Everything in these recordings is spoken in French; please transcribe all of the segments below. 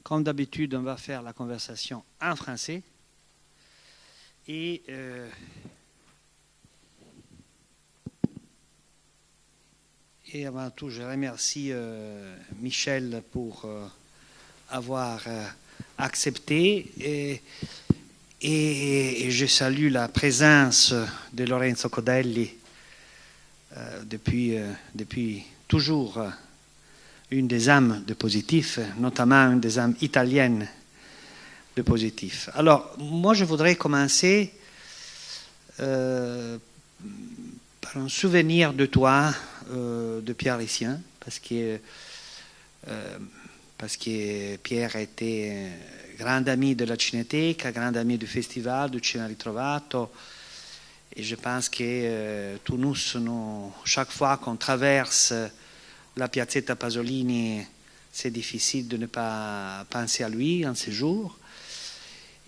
Comme d'habitude, on va faire la conversation en français. Et avant tout, je remercie Michel pour avoir accepté. Et je salue la présence de Lorenzo Codelli depuis toujours une des âmes de Positif, notamment une des âmes italiennes de Positif. Alors, moi, je voudrais commencer par un souvenir de toi, de Pierre Rissien, parce que Pierre était grand ami de la Cineteca, grand ami du festival du Cinema Ritrovato, et je pense que tous nous, chaque fois qu'on traverse la Piazzetta Pasolini, c'est difficile de ne pas penser à lui en ces jours.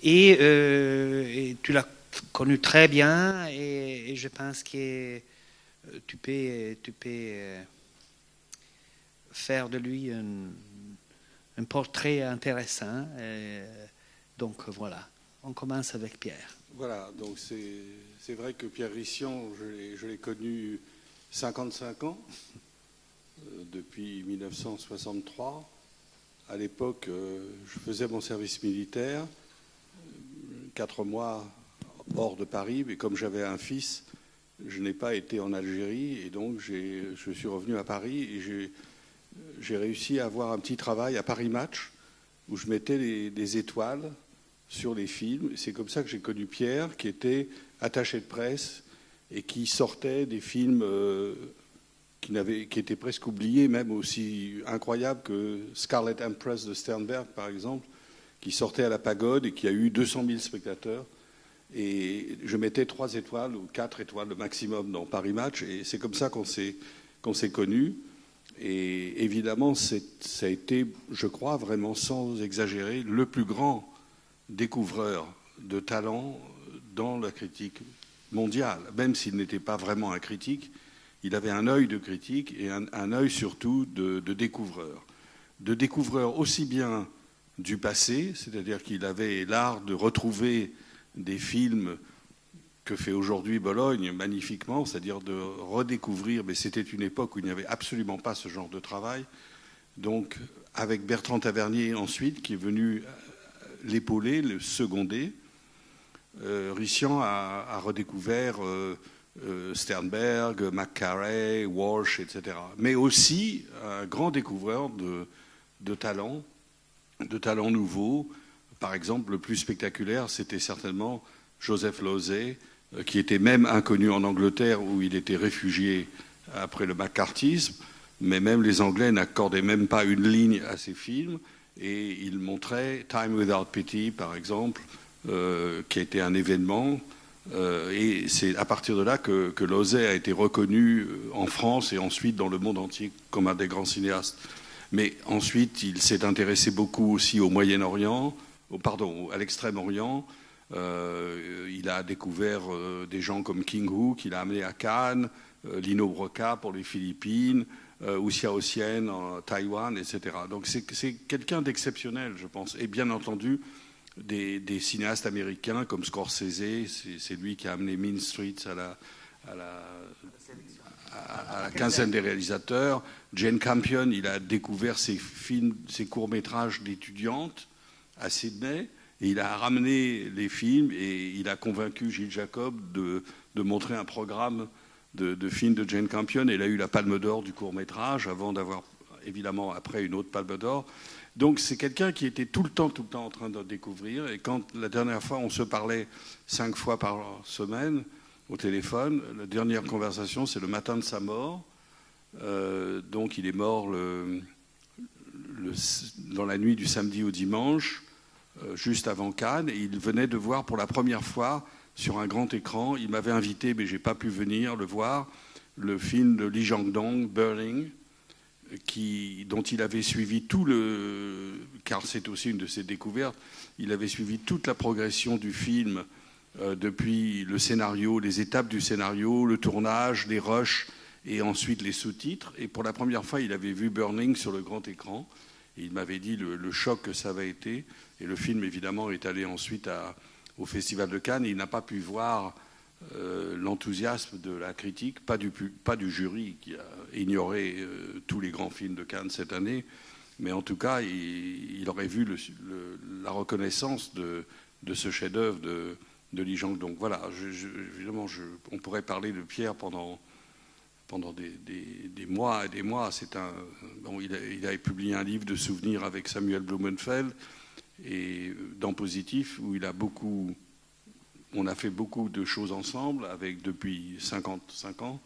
Et tu l'as connu très bien, et je pense que tu peux faire de lui un portrait intéressant. Donc voilà, on commence avec Pierre. Voilà, donc c'est vrai que Pierre Rissien, je l'ai connu 55 ans, depuis 1963. À l'époque, je faisais mon service militaire, 4 mois hors de Paris, mais comme j'avais un fils, je n'ai pas été en Algérie, et donc je suis revenu à Paris, et j'ai réussi à avoir un petit travail à Paris Match, où je mettais des étoiles sur les films. C'est comme ça que j'ai connu Pierre, qui était attaché de presse et qui sortait des films qui étaient presque oubliés, même aussi incroyables que Scarlet Empress de Sternberg, par exemple, qui sortait à la Pagode et qui a eu 200 000 spectateurs. Et je mettais 3 étoiles ou 4 étoiles le maximum dans Paris Match, et c'est comme ça qu'on s'est connus. Et évidemment, ça a été, je crois, vraiment sans exagérer, le plus grand découvreur de talent dans la critique mondiale. Même s'il n'était pas vraiment un critique, il avait un œil de critique et un œil surtout de découvreur. De découvreur aussi bien du passé, c'est-à-dire qu'il avait l'art de retrouver des films que fait aujourd'hui Bologne magnifiquement, c'est-à-dire de redécouvrir, mais c'était une époque où il n'y avait absolument pas ce genre de travail. Donc avec Bertrand Tavernier ensuite, qui est venu l'épauler, le seconder, Rissien a redécouvert Sternberg, McCarey, Walsh, etc. Mais aussi un grand découvreur de talents nouveaux. Par exemple, le plus spectaculaire, c'était certainement Joseph Losey, qui était même inconnu en Angleterre, où il était réfugié après le macartisme, mais même les Anglais n'accordaient même pas une ligne à ses films, et il montrait Time Without Pity, par exemple, qui a été un événement, et c'est à partir de là que Losey a été reconnu en France et ensuite dans le monde entier comme un des grands cinéastes. Mais ensuite, il s'est intéressé beaucoup aussi au Moyen-Orient, à l'Extrême-Orient. Il a découvert des gens comme King Hu, qu'il a amené à Cannes, Lino Broca pour les Philippines, Wu Xiaoxian en Taïwan, etc. Donc c'est quelqu'un d'exceptionnel, je pense. Et bien entendu, des cinéastes américains comme Scorsese, c'est lui qui a amené Mean Streets à la quinzaine des réalisateurs. Jane Campion, il a découvert ses courts-métrages d'étudiantes à Sydney, et il a ramené les films, et il a convaincu Gilles Jacob de montrer un programme de films de Jane Campion, et il a eu la Palme d'Or du court-métrage, avant d'avoir, évidemment, après une autre Palme d'Or. Donc c'est quelqu'un qui était tout le temps en train de découvrir, et quand la dernière fois, on se parlait 5 fois par semaine au téléphone, la dernière conversation, c'est le matin de sa mort. Donc il est mort dans la nuit du samedi au dimanche, juste avant Cannes, et il venait de voir pour la première fois sur un grand écran, il m'avait invité mais j'ai pas pu venir le voir, le film de Lee Jang-dong, Burning, dont il avait suivi car c'est aussi une de ses découvertes, il avait suivi toute la progression du film, depuis le scénario, les étapes du scénario, le tournage, les rushs, et ensuite les sous-titres. Et pour la première fois, il avait vu Burning sur le grand écran. Et il m'avait dit le choc que ça avait été. Et le film, évidemment, est allé ensuite au Festival de Cannes. Et il n'a pas pu voir l'enthousiasme de la critique, pas du jury qui a ignoré tous les grands films de Cannes cette année. Mais en tout cas, il aurait vu la reconnaissance de ce chef-d'œuvre de Li Jiang. Donc voilà, évidemment, on pourrait parler de Pierre pendant des mois et des mois. Il a publié un livre de souvenirs avec Samuel Blumenfeld et dans Positif, où on a fait beaucoup de choses ensemble depuis 55 ans.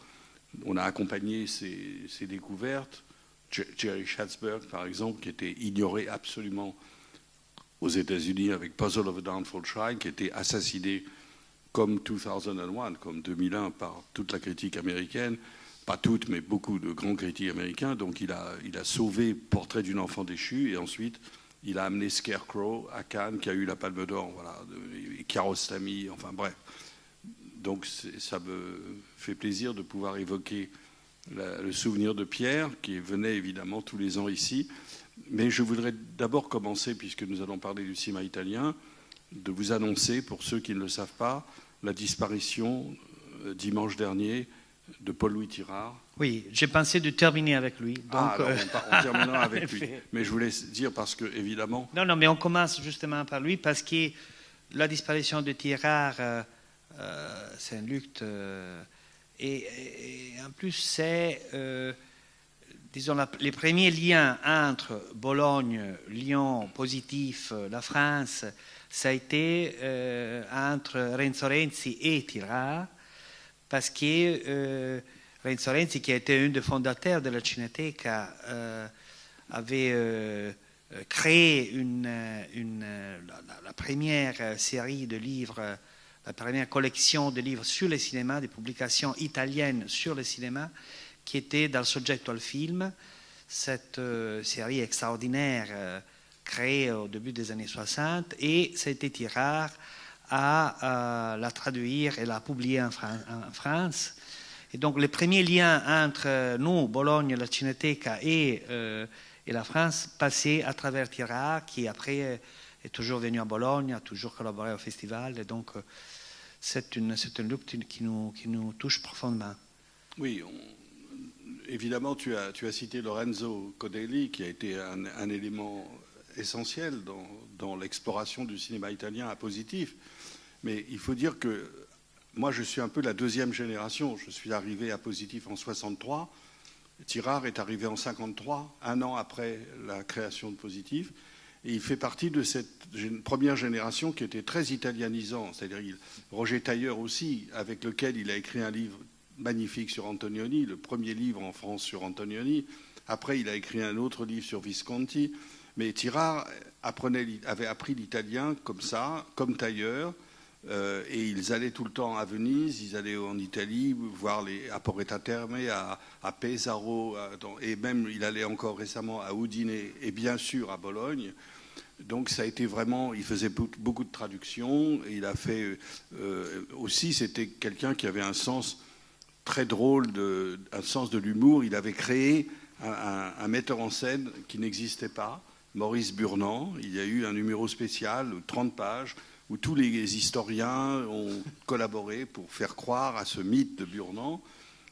On a accompagné ses découvertes. Jerry Schatzberg, par exemple, qui était ignoré absolument aux États-Unis avec Puzzle of a Downfall Shrine, qui était assassiné comme 2001, comme 2001 par toute la critique américaine. Pas toutes, mais beaucoup de grands critiques américains. Donc il a sauvé Portrait d'une enfant déchue et ensuite il a amené Scarecrow à Cannes, qui a eu la Palme d'Or, voilà, et Kiarostami, enfin bref. Donc ça me fait plaisir de pouvoir évoquer le souvenir de Pierre, qui venait évidemment tous les ans ici. Mais je voudrais d'abord commencer, puisque nous allons parler du cinéma italien, de vous annoncer, pour ceux qui ne le savent pas, la disparition dimanche dernier de Paul-Louis Tirard. Oui, j'ai pensé de terminer avec lui. Donc, alors on terminera avec lui. Mais je voulais dire parce que, évidemment... Non, mais on commence justement par lui, parce que la disparition de Tirard, c'est un lutte... et en plus, c'est, disons, les premiers liens entre Bologne, Lyon, Positif, la France, ça a été entre Renzo Renzi et Tirard, parce que Renzo Renzi, qui a été un des fondateurs de la Cineteca, avait créé la première série de livres, la première collection de livres sur le cinéma, des publications italiennes sur le cinéma, qui était dans le Soggetto al film, cette série extraordinaire créée au début des années 60, et ça a été Tirard à la traduire et la publier en France. Et donc les premiers liens entre nous, Bologne, la Cineteca et la France passaient à travers Tirard, qui après est toujours venu à Bologne, a toujours collaboré au festival. Et donc c'est une lutte qui nous touche profondément. Oui, évidemment, tu as cité Lorenzo Codelli, qui a été un élément essentiel dans l'exploration du cinéma italien à Positif. Mais il faut dire que moi, je suis un peu la deuxième génération. Je suis arrivé à Positif en 63. Tirard est arrivé en 53, un an après la création de Positif. Et il fait partie de cette première génération qui était très italianisant. C'est-à-dire Roger Tailleur aussi, avec lequel il a écrit un livre magnifique sur Antonioni, le premier livre en France sur Antonioni. Après, il a écrit un autre livre sur Visconti. Mais Tirard avait appris l'italien comme ça, comme Tailleur. Et ils allaient tout le temps à Venise, ils allaient en Italie voir à Porretta Terme, à Pesaro, et même il allait encore récemment à Udine et bien sûr à Bologne. Donc ça a été vraiment, il faisait beaucoup de traductions, et il a fait aussi, c'était quelqu'un qui avait un sens très drôle, un sens de l'humour. Il avait créé un metteur en scène qui n'existait pas, Maurice Burnand. Il y a eu un numéro spécial, 30 pages, où tous les historiens ont collaboré pour faire croire à ce mythe de Burnand.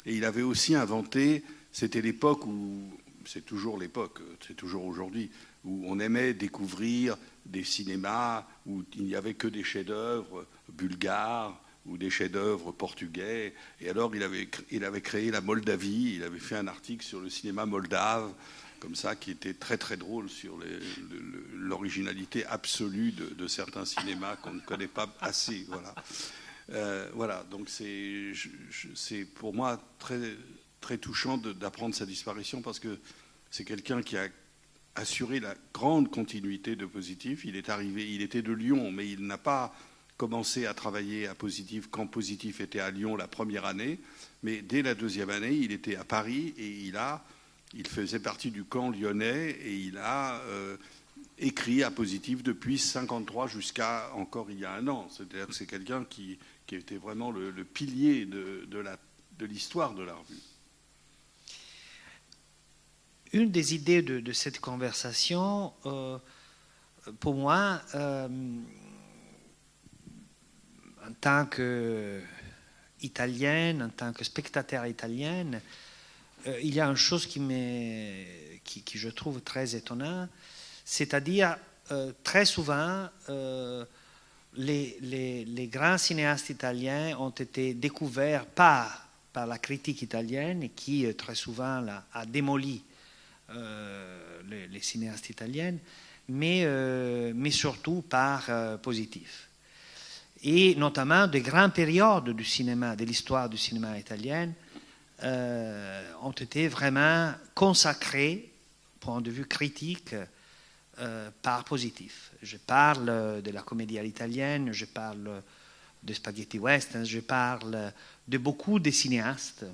Et il avait aussi inventé, c'était l'époque où, c'est toujours l'époque, c'est toujours aujourd'hui, où on aimait découvrir des cinémas où il n'y avait que des chefs-d'œuvre bulgares ou des chefs-d'œuvre portugais. Et alors il avait créé la Moldavie, il avait fait un article sur le cinéma moldave, comme ça, qui était très très drôle sur l'originalité absolue de certains cinémas qu'on ne connaît pas assez. Voilà. Voilà, donc c'est pour moi très, très touchant d'apprendre sa disparition, parce que c'est quelqu'un qui a assuré la grande continuité de Positif. Il est arrivé, il était de Lyon, mais il n'a pas commencé à travailler à Positif quand Positif était à Lyon la première année, mais dès la deuxième année, il était à Paris et il faisait partie du camp lyonnais, et il a écrit à Positif depuis 1953 jusqu'à encore il y a un an. C'est-à-dire que c'est quelqu'un qui était vraiment le pilier de l'histoire de la revue. une des idées de cette conversation, pour moi, en tant qu'Italienne, en tant que spectateur italienne, il y a une chose qui je trouve très étonnante, c'est-à-dire très souvent, les grands cinéastes italiens ont été découverts par la critique italienne qui très souvent a démoli les cinéastes italiens, mais surtout par Positif. Et notamment de grandes périodes du cinéma, de l'histoire du cinéma italien, ont été vraiment consacrées, point de vue critique, par Positif. Je parle de la comédie à l'italienne, je parle de spaghetti western, je parle de beaucoup de cinéastes.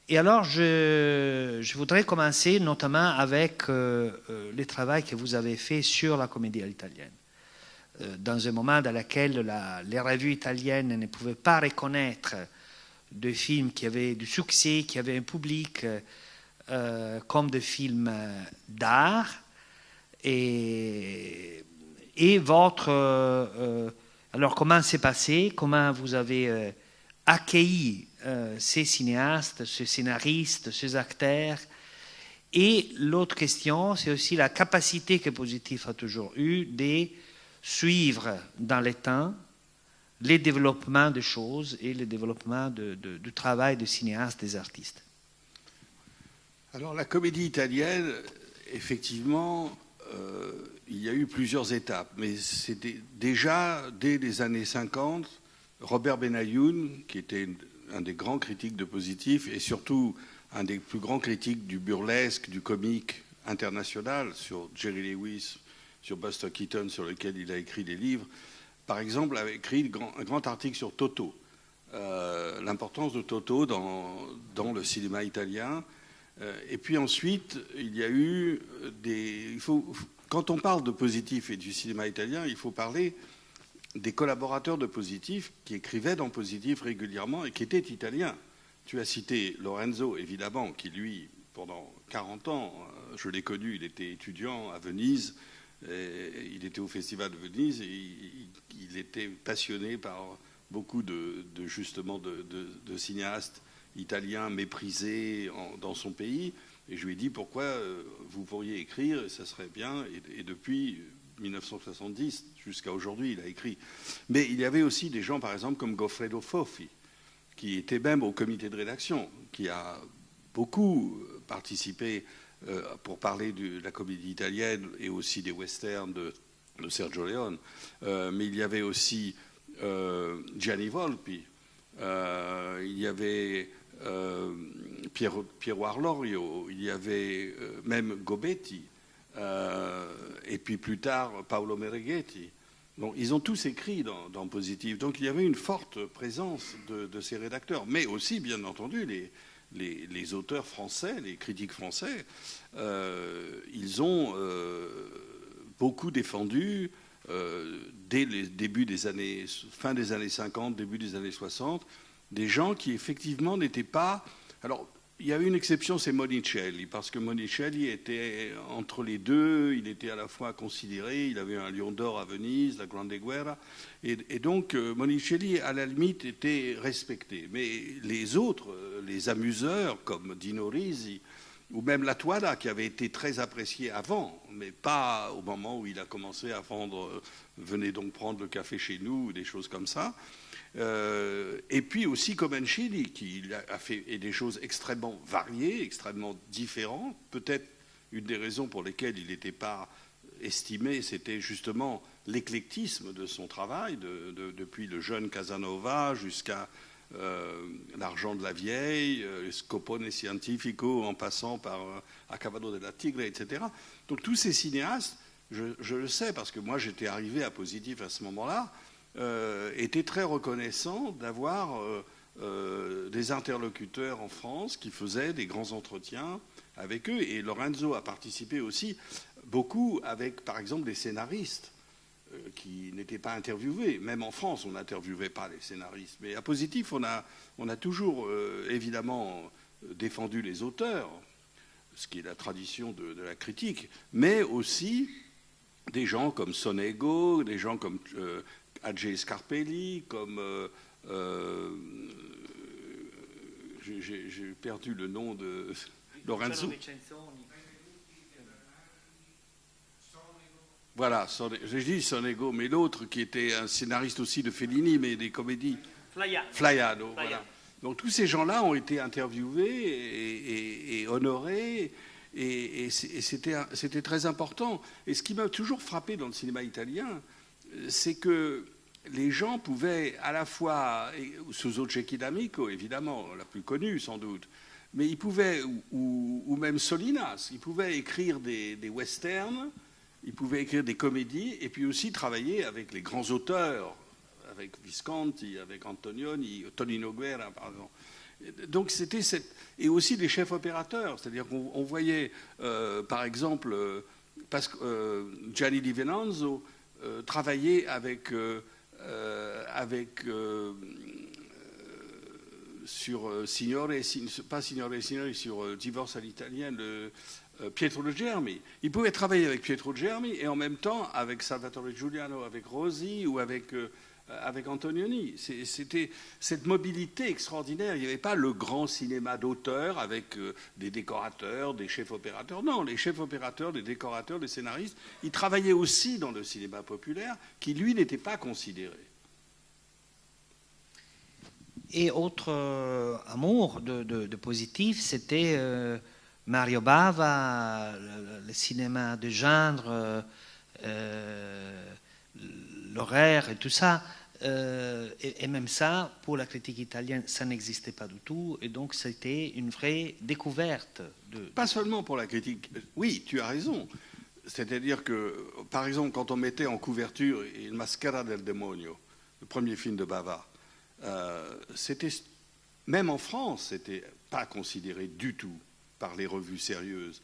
Et alors, je voudrais commencer notamment avec le travail que vous avez fait sur la comédie à l'italienne. Dans un moment dans lequel les revues italiennes ne pouvaient pas reconnaître de films qui avaient du succès, qui avaient un public, comme des films d'art. Et votre... alors, comment c'est passé? Comment vous avez accueilli ces cinéastes, ces scénaristes, ces acteurs? Et l'autre question, c'est aussi la capacité que Positif a toujours eue de suivre dans le temps les développements des choses et le développement du travail des cinéastes, des artistes. Alors la comédie italienne, effectivement, il y a eu plusieurs étapes, mais c'était déjà dès les années 50, Robert Benayoun, qui était un des grands critiques de Positif et surtout un des plus grands critiques du burlesque, du comique international, sur Jerry Lewis, sur Buster Keaton, sur lequel il a écrit des livres, par exemple, avait écrit un grand article sur Toto, l'importance de Toto dans le cinéma italien. Et puis ensuite, il y a eu quand on parle de Positif et du cinéma italien, il faut parler des collaborateurs de Positif qui écrivaient dans Positif régulièrement et qui étaient italiens. Tu as cité Lorenzo, évidemment, qui lui, pendant 40 ans, je l'ai connu, il était étudiant à Venise, il était au Festival de Venise et il était passionné par beaucoup de cinéastes italiens méprisés dans son pays. Et je lui ai dit pourquoi vous pourriez écrire, ça serait bien. Et depuis 1970 jusqu'à aujourd'hui, il a écrit. Mais il y avait aussi des gens, par exemple, comme Goffredo Foffi, qui était même au comité de rédaction, qui a beaucoup participé pour parler de la comédie italienne et aussi des westerns de Sergio Leone. Mais il y avait aussi Gianni Volpi, il y avait Piero Arlorio, il y avait même Gobetti, et puis plus tard Paolo Mereghetti. Bon, ils ont tous écrit dans Positif. Donc il y avait une forte présence de ces rédacteurs, mais aussi, bien entendu, les auteurs français, les critiques français, ils ont beaucoup défendu, dès les débuts fin des années 50, début des années 60, des gens qui effectivement n'étaient pas... Alors, il y a eu une exception, c'est Monicelli, parce que Monicelli était entre les deux, il était à la fois considéré, il avait un Lion d'Or à Venise, la Grande Guerra, et donc Monicelli, à la limite, était respecté. Mais les autres, les amuseurs, comme Dino Risi, ou même La Toada, qui avait été très apprécié avant, mais pas au moment où il a commencé à vendre « Venez donc prendre le café chez nous » ou des choses comme ça. Et puis aussi Comencini, qui a fait des choses extrêmement variées, extrêmement différentes. Peut-être une des raisons pour lesquelles il n'était pas estimé, c'était justement l'éclectisme de son travail, depuis le jeune Casanova jusqu'à L'argent de la vieille, Scopone Scientifico, en passant par A Cavallo della Tigre, etc. Donc tous ces cinéastes, je le sais parce que moi j'étais arrivé à Positif à ce moment-là, étaient très reconnaissants d'avoir des interlocuteurs en France qui faisaient des grands entretiens avec eux. Et Lorenzo a participé aussi beaucoup avec, par exemple, des scénaristes qui n'étaient pas interviewés. Même en France, on n'interviewait pas les scénaristes. Mais à Positif, on a toujours, évidemment, défendu les auteurs. ce qui est la tradition de la critique, mais aussi des gens comme Sonego, des gens comme Adjei Scarpelli, comme j'ai perdu le nom de Lorenzo. Voilà, j'ai dit Sonego, mais l'autre qui était un scénariste aussi de Fellini, mais des comédies. Flaiano, voilà. Donc tous ces gens-là ont été interviewés et honorés, et c'était très important. Et ce qui m'a toujours frappé dans le cinéma italien, c'est que les gens pouvaient à la fois, Suso Cecchi d'Amico, évidemment, la plus connue sans doute, mais ils pouvaient, ou même Solinas, ils pouvaient écrire des westerns, ils pouvaient écrire des comédies, et puis aussi travailler avec les grands auteurs, avec Visconti, avec Antonioni, Tonino Guerra, par exemple. Donc c'était et aussi des chefs opérateurs, c'est-à-dire qu'on voyait, par exemple, Gianni Di Venanzo travailler sur Signore, pas Signore, sur Divorce à l'italienne, Pietro De Germi. Il pouvait travailler avec Pietro De Germi et en même temps avec Salvatore Giuliano, avec Rosi ou avec Antonioni. C'était cette mobilité extraordinaire. Il n'y avait pas le grand cinéma d'auteur avec des décorateurs, des chefs opérateurs. Non, les chefs opérateurs, les décorateurs, les scénaristes, ils travaillaient aussi dans le cinéma populaire qui, lui, n'était pas considéré. Et autre amour de positif, c'était Mario Bava, le cinéma de genre, l'horaire et tout ça. Et même ça, pour la critique italienne, ça n'existait pas du tout. Et donc, c'était une vraie découverte. Pas seulement pour la critique. Oui, tu as raison. C'est-à-dire que, par exemple, quand on mettait en couverture Il Maschera del Demonio, le premier film de Bava, c'était, même en France, c'était pas considéré du tout par les revues sérieuses.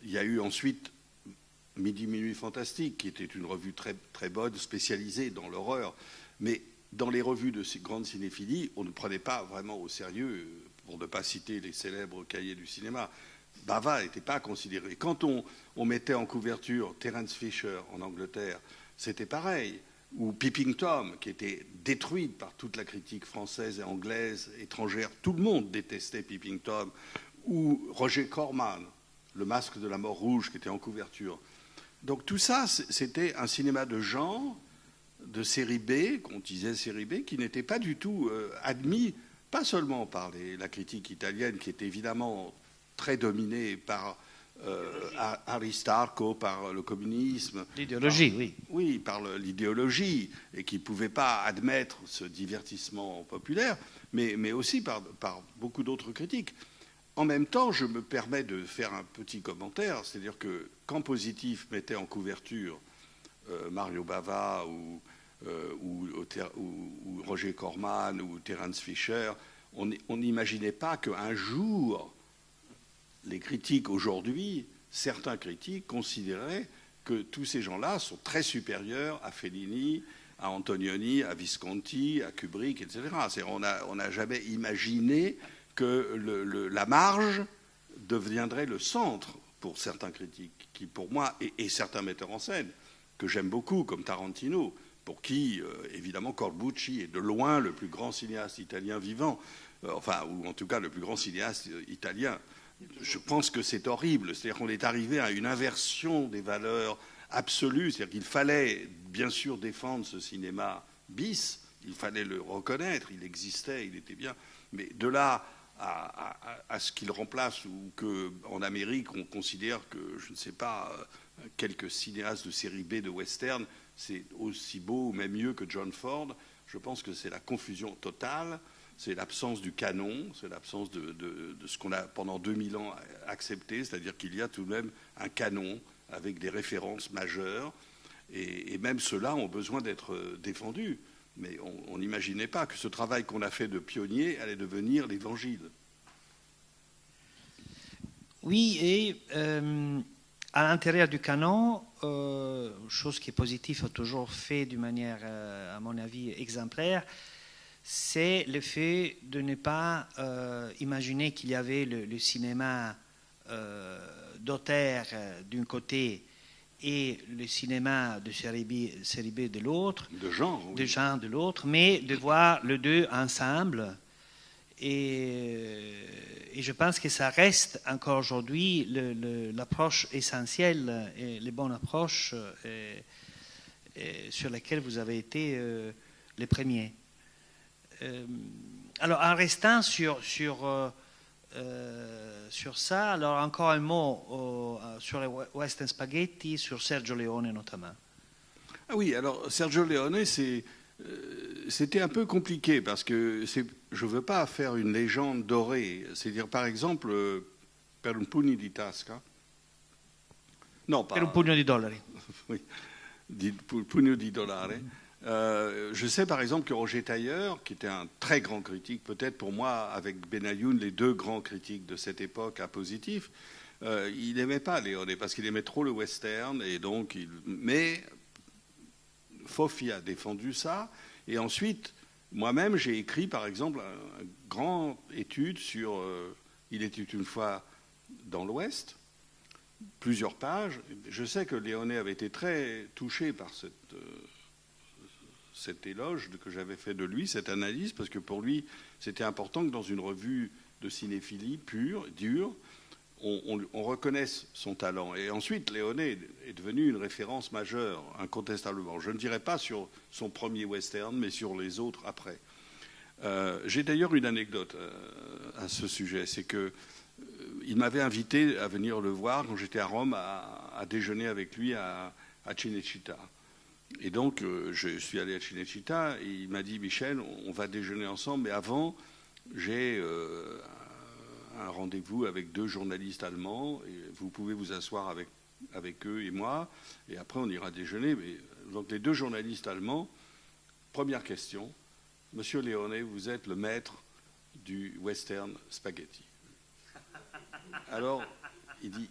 Il y a eu ensuite Midi Minuit Fantastique, qui était une revue très, très bonne, spécialisée dans l'horreur. Mais dans les revues de ces grandes cinéphilie, on ne prenait pas vraiment au sérieux, pour ne pas citer les célèbres cahiers du cinéma. Bava n'était pas considéré. Quand on mettait en couverture Terence Fisher en Angleterre, c'était pareil. Ou Peeping Tom, qui était détruite par toute la critique française et anglaise, étrangère. Tout le monde détestait Peeping Tom. Ou Roger Corman, Le Masque de la Mort Rouge, qui était en couverture. Donc tout ça, c'était un cinéma de genre, de série B, qu'on disait série B, qui n'était pas du tout admis, pas seulement par la critique italienne, qui était évidemment très dominée par Aristarco, par le communisme. L'idéologie, oui. Oui, par l'idéologie, et qui ne pouvait pas admettre ce divertissement populaire, mais aussi par beaucoup d'autres critiques. En même temps, je me permets de faire un petit commentaire, c'est-à-dire que quand Positif mettait en couverture Mario Bava ou Roger Corman ou Terence Fisher, on n'imaginait pas qu'un jour, les critiques aujourd'hui, certains critiques considéraient que tous ces gens-là sont très supérieurs à Fellini, à Antonioni, à Visconti, à Kubrick, etc. On n'a jamais imaginé que la marge deviendrait le centre pour certains critiques, qui pour moi, et certains metteurs en scène, que j'aime beaucoup, comme Tarantino, pour qui, évidemment, Corbucci est de loin le plus grand cinéaste italien vivant, ou en tout cas le plus grand cinéaste italien. Je pense que c'est horrible. C'est-à-dire qu'on est arrivé à une inversion des valeurs absolues. C'est-à-dire qu'il fallait, bien sûr, défendre ce cinéma bis. Il fallait le reconnaître. Il existait, il était bien. Mais de là à ce qu'il remplace, ou qu'en Amérique, on considère que, je ne sais pas, quelques cinéastes de série B de western, c'est aussi beau ou même mieux que John Ford. Je pense que c'est la confusion totale. C'est l'absence du canon, c'est l'absence de ce qu'on a pendant 2000 ans accepté, c'est-à-dire qu'il y a tout de même un canon avec des références majeures, et même ceux-là ont besoin d'être défendus. Mais on n'imaginait pas que ce travail qu'on a fait de pionnier allait devenir l'évangile. Oui, et à l'intérieur du canon, chose qui est positive, a toujours fait d'une manière, à mon avis, exemplaire, c'est le fait de ne pas imaginer qu'il y avait le cinéma d'auteur d'un côté et le cinéma de série B de l'autre, de genre, oui. de genre de l'autre, mais de voir les deux ensemble. Et je pense que ça reste encore aujourd'hui l'approche essentielle et les bonnes approches sur lesquelles vous avez été les premiers. Alors, en restant sur ça, alors encore un mot sur les Western Spaghetti, sur Sergio Leone notamment. Ah oui, alors Sergio Leone, c'était un peu compliqué parce que je ne veux pas faire une légende dorée. C'est-à-dire, par exemple, per un pugno di tasca. Non, pas. Per un pugno di dollari. Oui, pugno di dollari. Je sais par exemple que Roger Tailleur, qui était un très grand critique, peut-être pour moi, avec Benayoun, les deux grands critiques de cette époque à positif, il n'aimait pas Leone parce qu'il aimait trop le western. Et donc mais Fofi a défendu ça. Et ensuite, moi-même, j'ai écrit par exemple une grande étude sur Il était une fois dans l'Ouest, plusieurs pages. Je sais que Leone avait été très touché par cet éloge que j'avais fait de lui, cette analyse, parce que pour lui, c'était important que dans une revue de cinéphilie pure, dure, on reconnaisse son talent. Et ensuite, Leone est devenu une référence majeure, incontestablement. Je ne dirais pas sur son premier western, mais sur les autres après. J'ai d'ailleurs une anecdote à ce sujet, c'est que il m'avait invité à venir le voir quand j'étais à Rome à déjeuner avec lui à Cinecittà. Et donc, je suis allé à Cinecittà et il m'a dit, Michel, on va déjeuner ensemble, mais avant, j'ai un rendez-vous avec 2 journalistes allemands, et vous pouvez vous asseoir avec eux et moi, et après on ira déjeuner. Mais, donc les 2 journalistes allemands, première question, Monsieur Leone, vous êtes le maître du western spaghetti. Alors, il dit,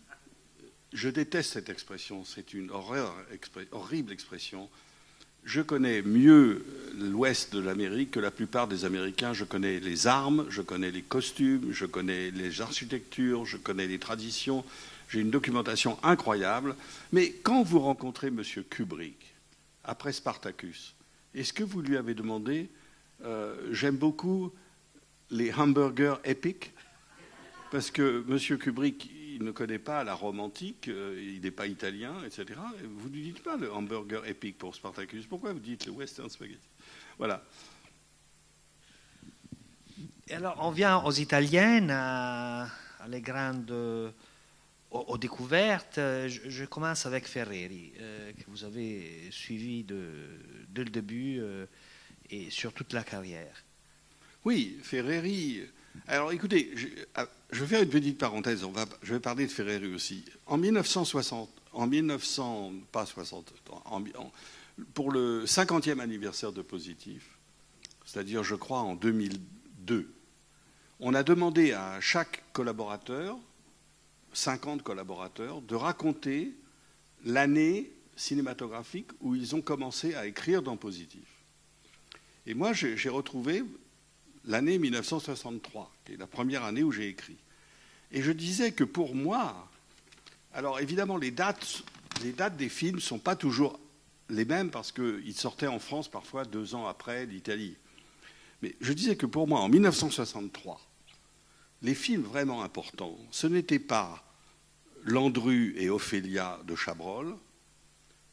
je déteste cette expression, c'est une horrible expression. Je connais mieux l'ouest de l'Amérique que la plupart des Américains. Je connais les armes, je connais les costumes, je connais les architectures, je connais les traditions. J'ai une documentation incroyable. Mais quand vous rencontrez M. Kubrick, après Spartacus, est-ce que vous lui avez demandé j'aime beaucoup les hamburgers épiques, parce que M. Kubrick, il ne connaît pas la Rome antique, il n'est pas italien, etc. Vous ne lui dites pas le hamburger épique pour Spartacus. Pourquoi vous dites le western spaghetti? Voilà. Et alors, on vient aux italiennes, les grandes, aux découvertes. Je commence avec Ferreri, que vous avez suivi dès le début et sur toute la carrière. Oui, Ferreri. Alors écoutez, je vais faire une petite parenthèse. Je vais parler de Ferreri aussi. En 1960, pour le 50e anniversaire de Positif, c'est-à-dire je crois en 2002, on a demandé à chaque collaborateur, 50 collaborateurs, de raconter l'année cinématographique où ils ont commencé à écrire dans Positif. Et moi, j'ai retrouvé l'année 1963, qui est la première année où j'ai écrit. Et je disais que pour moi, alors évidemment les dates des films ne sont pas toujours les mêmes parce qu'ils sortaient en France parfois 2 ans après l'Italie. Mais je disais que pour moi, en 1963, les films vraiment importants, ce n'était pas Landru et Ophélia de Chabrol,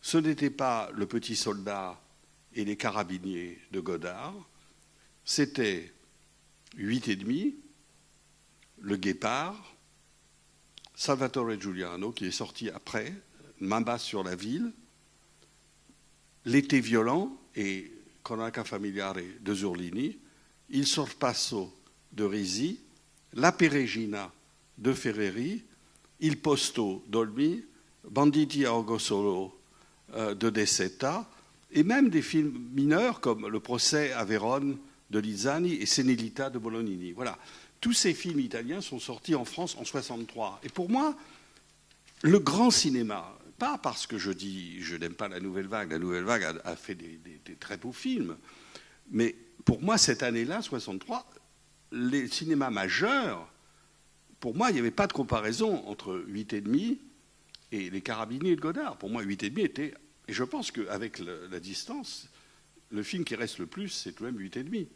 ce n'était pas Le Petit Soldat et les Carabiniers de Godard, c'était 8 et demi, Le Guépard, Salvatore Giuliano, qui est sorti après, Mamba sur la ville, L'été violent et Cronaca familiare de Zurlini, Il sorpasso de Risi, La Peregina de Ferreri, Il posto d'Olmi, Banditi a Orgosolo de De Seta, et même des films mineurs comme Le procès à Vérone de Lizzani et Senilita de Bolognini. Voilà. Tous ces films italiens sont sortis en France en 1963. Et pour moi, le grand cinéma, pas parce que je dis je n'aime pas la Nouvelle Vague a fait des très beaux films, mais pour moi, cette année-là, 1963, les cinémas majeurs pour moi, il n'y avait pas de comparaison entre 8,5 et les Carabiniers de Godard. Pour moi, 8,5 était... Et je pense qu'avec la distance, le film qui reste le plus, c'est tout de même 8,5.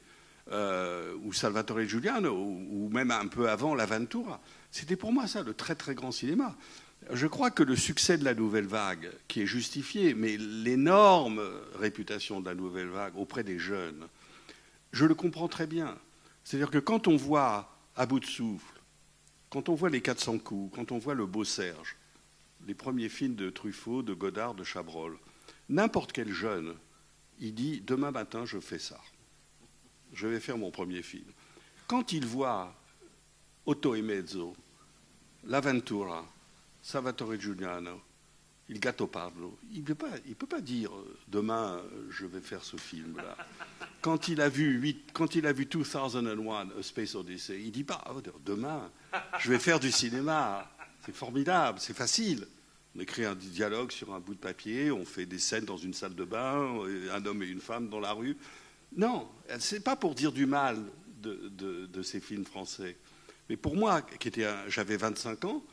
Ou Salvatore Giuliano, ou même un peu avant l'Aventura. C'était pour moi ça, le très très grand cinéma. Je crois que le succès de la Nouvelle Vague, qui est justifié, mais l'énorme réputation de la Nouvelle Vague auprès des jeunes, je le comprends très bien. C'est-à-dire que quand on voit À bout de souffle, quand on voit Les 400 coups, quand on voit Le Beau Serge, les premiers films de Truffaut, de Godard, de Chabrol, n'importe quel jeune, il dit « Demain matin, je fais ça. Je vais faire mon premier film. » Quand il voit Otto e Mezzo, L'Aventura, Salvatore Giuliano, Il Gattopardo, il ne peut pas dire « Demain, je vais faire ce film-là. » Quand il a vu 2001, A Space Odyssey, il ne dit pas oh, « Demain, je vais faire du cinéma. » C'est formidable, c'est facile. On écrit un dialogue sur un bout de papier, on fait des scènes dans une salle de bain, un homme et une femme dans la rue. Non, c'est pas pour dire du mal de ces films français. Mais pour moi, j'avais 25 ans,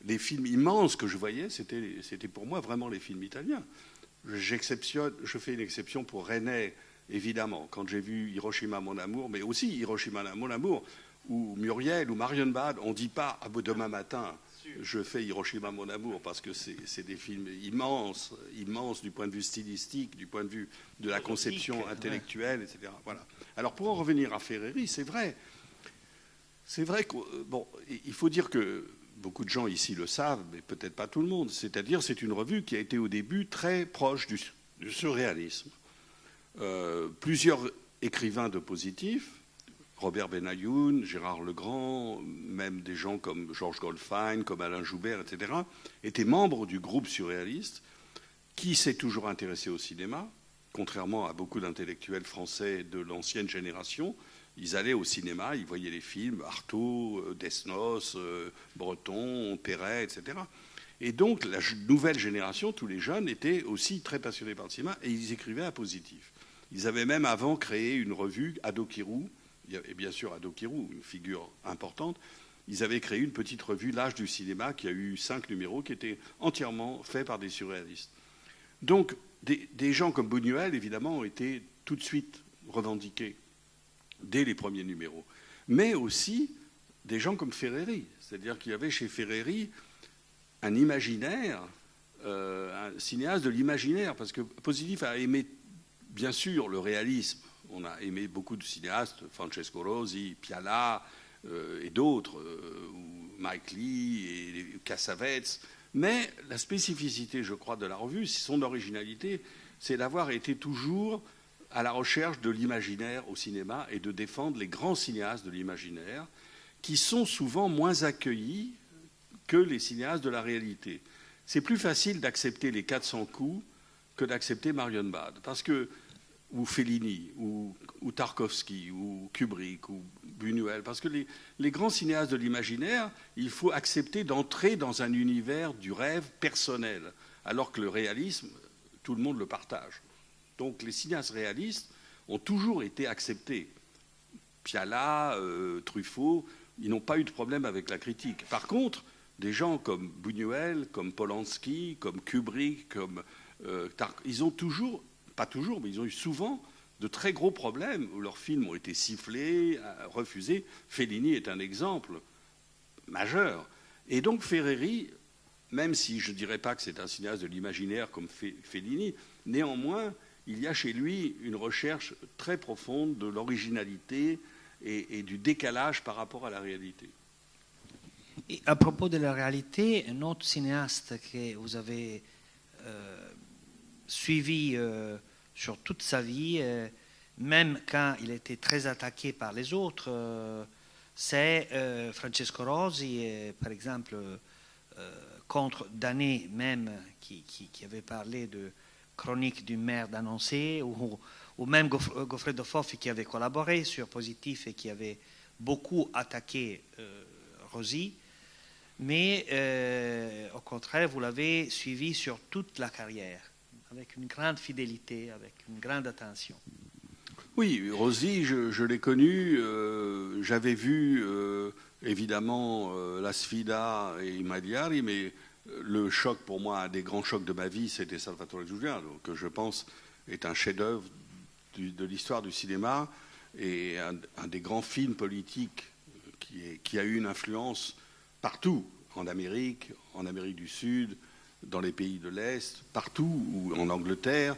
les films immenses que je voyais, c'était pour moi vraiment les films italiens. Je fais une exception pour René, évidemment, quand j'ai vu Hiroshima, mon amour, mais aussi Hiroshima, mon amour, ou Muriel, ou Marienbad, on ne dit pas ah, demain matin, je fais Hiroshima, mon amour, parce que c'est des films immenses, immenses du point de vue stylistique, du point de vue de la conception intellectuelle, etc. Voilà. Alors pour en revenir à Ferreri, c'est vrai que, bon, il faut dire que beaucoup de gens ici le savent, mais peut-être pas tout le monde, c'est-à-dire c'est une revue qui a été au début très proche du surréalisme. Plusieurs écrivains de positif, Robert Benayoun, Gérard Legrand, même des gens comme Georges Goldfein, comme Alain Joubert, etc., étaient membres du groupe surréaliste qui s'est toujours intéressé au cinéma, contrairement à beaucoup d'intellectuels français de l'ancienne génération. Ils allaient au cinéma, ils voyaient les films, Artaud, Desnos, Breton, Perret, etc. Et donc la nouvelle génération, tous les jeunes, étaient aussi très passionnés par le cinéma et ils écrivaient à positif. Ils avaient même avant créé une revue, Ado Kirou, et bien sûr Ado Kirou, une figure importante. Ils avaient créé une petite revue, L'Âge du cinéma, qui a eu 5 numéros, qui étaient entièrement faits par des surréalistes. Donc des gens comme Buñuel, évidemment, ont été tout de suite revendiqués dès les premiers numéros. Mais aussi des gens comme Ferreri. C'est-à-dire qu'il y avait chez Ferreri un imaginaire, un cinéaste de l'imaginaire, parce que Positif a aimé, bien sûr, le réalisme. On a aimé beaucoup de cinéastes, Francesco Rosi, Piala et d'autres, Mike Lee et Cassavetes. Mais la spécificité, je crois, de la revue, son originalité, c'est d'avoir été toujours à la recherche de l'imaginaire au cinéma et de défendre les grands cinéastes de l'imaginaire, qui sont souvent moins accueillis que les cinéastes de la réalité. C'est plus facile d'accepter les 400 coups que d'accepter Marienbad, parce que ou Fellini, ou Tarkovsky, ou Kubrick, ou Buñuel, parce que les grands cinéastes de l'imaginaire, il faut accepter d'entrer dans un univers du rêve personnel, alors que le réalisme, tout le monde le partage. Donc les cinéastes réalistes ont toujours été acceptés. Piala, Truffaut, ils n'ont pas eu de problème avec la critique. Par contre, des gens comme Buñuel, comme Polanski, comme Kubrick, ils ont toujours, pas toujours, mais ils ont eu souvent de très gros problèmes où leurs films ont été sifflés, refusés. Fellini est un exemple majeur. Et donc Ferreri, même si je ne dirais pas que c'est un cinéaste de l'imaginaire comme Fellini, néanmoins, il y a chez lui une recherche très profonde de l'originalité et du décalage par rapport à la réalité. Et à propos de la réalité, un autre cinéaste que vous avez suivi sur toute sa vie, même quand il était très attaqué par les autres, c'est Francesco Rosi, par exemple, contre Danet même, qui avait parlé de Chronique d'une merde annoncée, ou même Goffredo Foffi qui avait collaboré sur Positif et qui avait beaucoup attaqué Rosi. Mais au contraire, vous l'avez suivi sur toute la carrière, avec une grande fidélité, avec une grande attention. Oui, Rosi, je l'ai connu, j'avais vu évidemment La Sfida et I Magliari, mais le choc pour moi, un des grands chocs de ma vie, c'était Salvatore Giuliano, que je pense est un chef-d'œuvre de l'histoire du cinéma et un des grands films politiques qui a eu une influence partout, en Amérique du Sud, dans les pays de l'Est, partout, ou en Angleterre.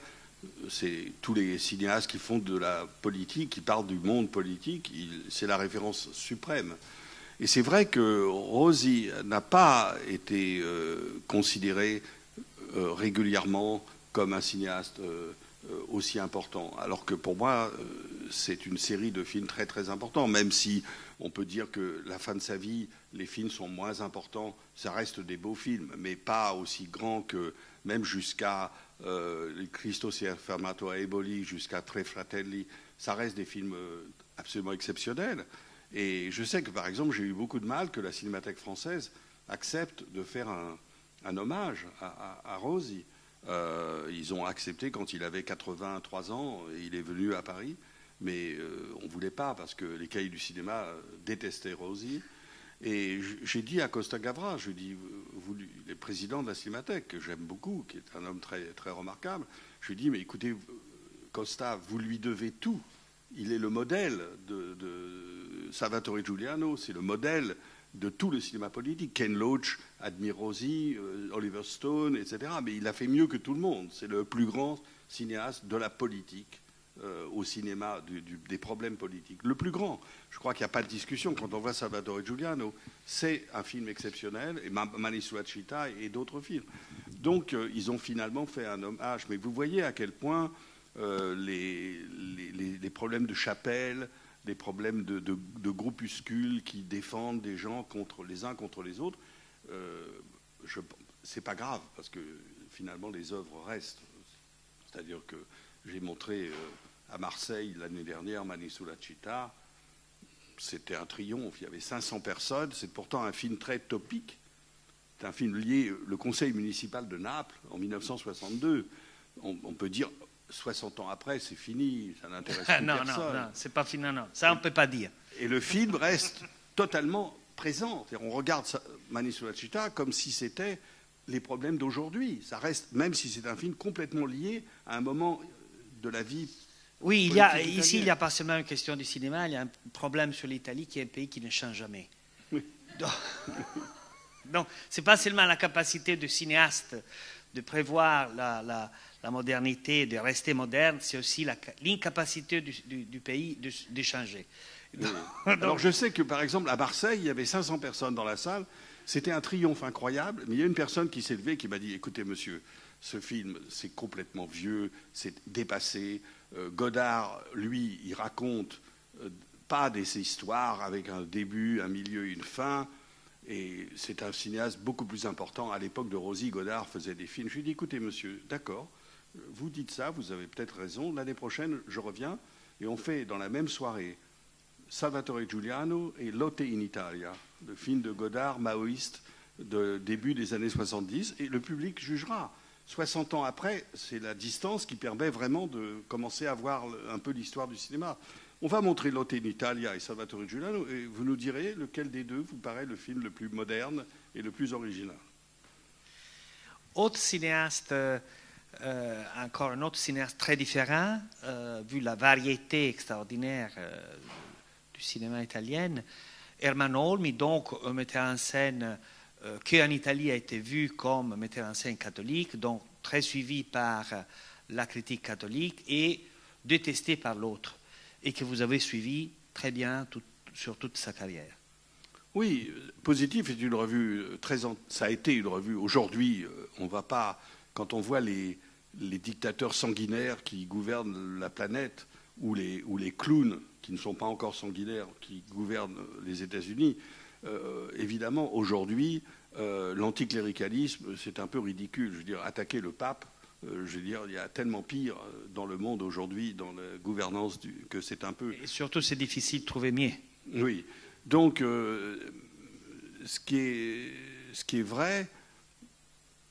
C'est tous les cinéastes qui font de la politique, qui parlent du monde politique, c'est la référence suprême. Et c'est vrai que Rosi n'a pas été considéré régulièrement comme un cinéaste aussi important, alors que pour moi, c'est une série de films très très importants, même si on peut dire que la fin de sa vie, les films sont moins importants, ça reste des beaux films, mais pas aussi grands que, même jusqu'à Cristo si è fermato a Eboli, jusqu'à Tre Fratelli, ça reste des films absolument exceptionnels. Et je sais que, par exemple, j'ai eu beaucoup de mal que la Cinémathèque française accepte de faire un hommage à Rosi. Ils ont accepté quand il avait 83 ans, et il est venu à Paris, mais on ne voulait pas parce que les cahiers du cinéma détestaient Rosi. Et j'ai dit à Costa Gavras, je dis, vous, le président de la Cinémathèque, que j'aime beaucoup, qui est un homme très, très remarquable, je lui ai dit, mais écoutez, Costa, vous lui devez tout. Il est le modèle de Salvatore Giuliano, c'est le modèle de tout le cinéma politique. Ken Loach admire Rosi, Oliver Stone, etc. Mais il a fait mieux que tout le monde. C'est le plus grand cinéaste de la politique au cinéma, des problèmes politiques. Le plus grand. Je crois qu'il n'y a pas de discussion. Quand on voit Salvatore Giuliano, c'est un film exceptionnel, et Mani sulla città et d'autres films. Donc, ils ont finalement fait un hommage. Mais vous voyez à quel point les problèmes de chapelle, des problèmes de groupuscules qui défendent des gens les uns contre les autres, c'est pas grave, parce que finalement les œuvres restent. C'est-à-dire que j'ai montré à Marseille l'année dernière Mani sulla città, c'était un triomphe, il y avait 500 personnes, c'est pourtant un film très topique, c'est un film lié au conseil municipal de Naples en 1962. On peut dire 60 ans après, c'est fini, ça n'intéresse plus personne. Non, c'est pas fini, non, ça on ne peut pas dire. Et le film reste totalement présent. On regarde Mani sulla città comme si c'était les problèmes d'aujourd'hui. Ça reste, même si c'est un film complètement lié à un moment de la vie. Oui, ici, il n'y a pas seulement une question du cinéma, il y a un problème sur l'Italie qui est un pays qui ne change jamais. Oui. Donc ce n'est pas seulement la capacité du cinéaste de prévoir la modernité, de rester moderne, c'est aussi l'incapacité du pays de changer. Oui. Alors je sais que par exemple à Marseille, il y avait 500 personnes dans la salle, c'était un triomphe incroyable, mais il y a une personne qui s'est levée qui m'a dit, écoutez monsieur, ce film c'est complètement vieux, c'est dépassé, Godard, lui, il raconte pas des histoires avec un début, un milieu, une fin, et c'est un cinéaste beaucoup plus important. À l'époque de Rosi, Godard faisait des films. Je lui ai dit, écoutez monsieur, d'accord, vous dites ça, vous avez peut-être raison, l'année prochaine je reviens et on fait dans la même soirée Salvatore Giuliano et Lotte in Italia, le film de Godard maoïste de début des années 70, et le public jugera. 60 ans après, c'est la distance qui permet vraiment de commencer à voir un peu l'histoire du cinéma. On va montrer Lotte in Italia et Salvatore Giuliano, et vous nous direz lequel des deux vous paraît le film le plus moderne et le plus original. Autre cinéaste, encore un autre cinéaste très différent, vu la variété extraordinaire du cinéma italien, Ermanno Olmi, donc un metteur en scène qui en Italie a été vu comme metteur en scène catholique, donc très suivi par la critique catholique et détesté par l'autre, et que vous avez suivi très bien sur toute sa carrière. Oui, Positif est une revue ça a été une revue. Aujourd'hui, on va pas, quand on voit les dictateurs sanguinaires qui gouvernent la planète, ou les clowns qui ne sont pas encore sanguinaires, qui gouvernent les États-Unis, évidemment, aujourd'hui, l'anticléricalisme, c'est un peu ridicule. Je veux dire, attaquer le pape, je veux dire, il y a tellement pire dans le monde aujourd'hui, dans la gouvernance, que c'est un peu... Et surtout, c'est difficile de trouver mieux. Oui. Donc, ce qui est vrai,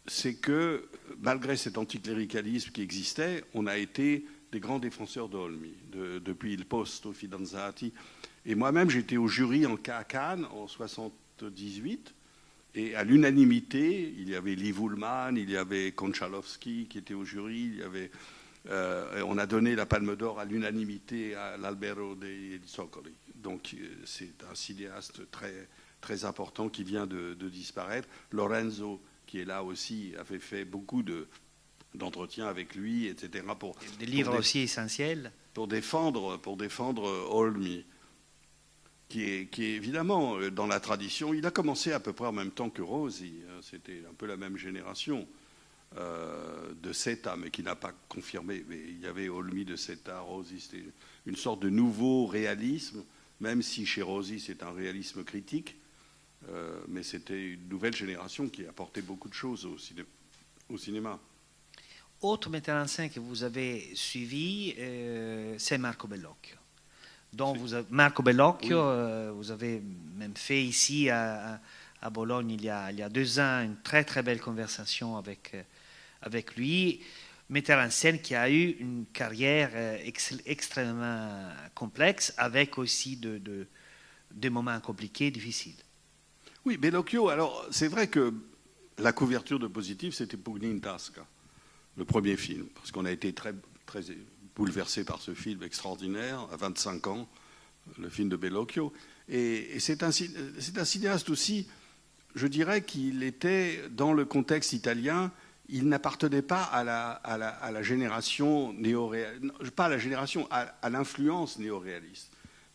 c'est que, malgré cet anticléricalisme qui existait, on a été des grands défenseurs d'Olmi, depuis il posto fidanzati. Et moi-même, j'étais au jury à Cannes en 78. Et à l'unanimité, il y avait Lee Woolman, il y avait Konchalovsky qui était au jury, on a donné la Palme d'Or à l'unanimité à l'Albero dei Zoccoli. Donc c'est un cinéaste très, très important qui vient de disparaître. Lorenzo, qui est là aussi, avait fait beaucoup d'entretiens avec lui, etc. Des livres aussi essentiels. Pour défendre Olmi. Qui est évidemment dans la tradition. Il a commencé à peu près en même temps que Rosi. C'était un peu la même génération de Seta, mais qui n'a pas confirmé. Mais il y avait Olmi de Seta, Rosi. C'était une sorte de nouveau réalisme, même si chez Rosi c'est un réalisme critique. Mais c'était une nouvelle génération qui apportait beaucoup de choses au cinéma. Autre metteur en scène que vous avez suivi, c'est Marco Bellocchio. Marco Bellocchio, oui. Vous avez même fait ici à Bologne il y a 2 ans une très très belle conversation avec lui, metteur en scène qui a eu une carrière extrêmement complexe, avec aussi des moments compliqués, difficiles. Oui, Bellocchio, alors c'est vrai que la couverture de Positif, c'était Pugni in Tasca, le premier film, parce qu'on a été très, très bouleversé par ce film extraordinaire, à 25 ans, le film de Bellocchio. Et c'est un cinéaste aussi, je dirais qu'il était, dans le contexte italien, il n'appartenait pas à la génération néo-réaliste, pas à la génération, à l'influence néo-réaliste.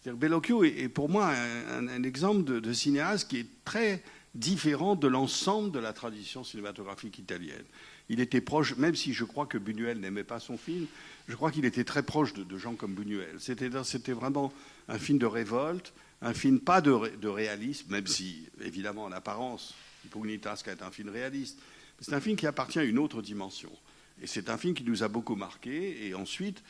Bellocchio est pour moi un exemple de cinéaste qui est très différent de l'ensemble de la tradition cinématographique italienne. Il était proche, même si je crois que Buñuel n'aimait pas son film, je crois qu'il était très proche de gens comme Buñuel. C'était vraiment un film de révolte, un film pas de réalisme, même si, évidemment, en apparence, Pugni in Tasca est un film réaliste. C'est un film qui appartient à une autre dimension. Et c'est un film qui nous a beaucoup marqué. Et ensuite,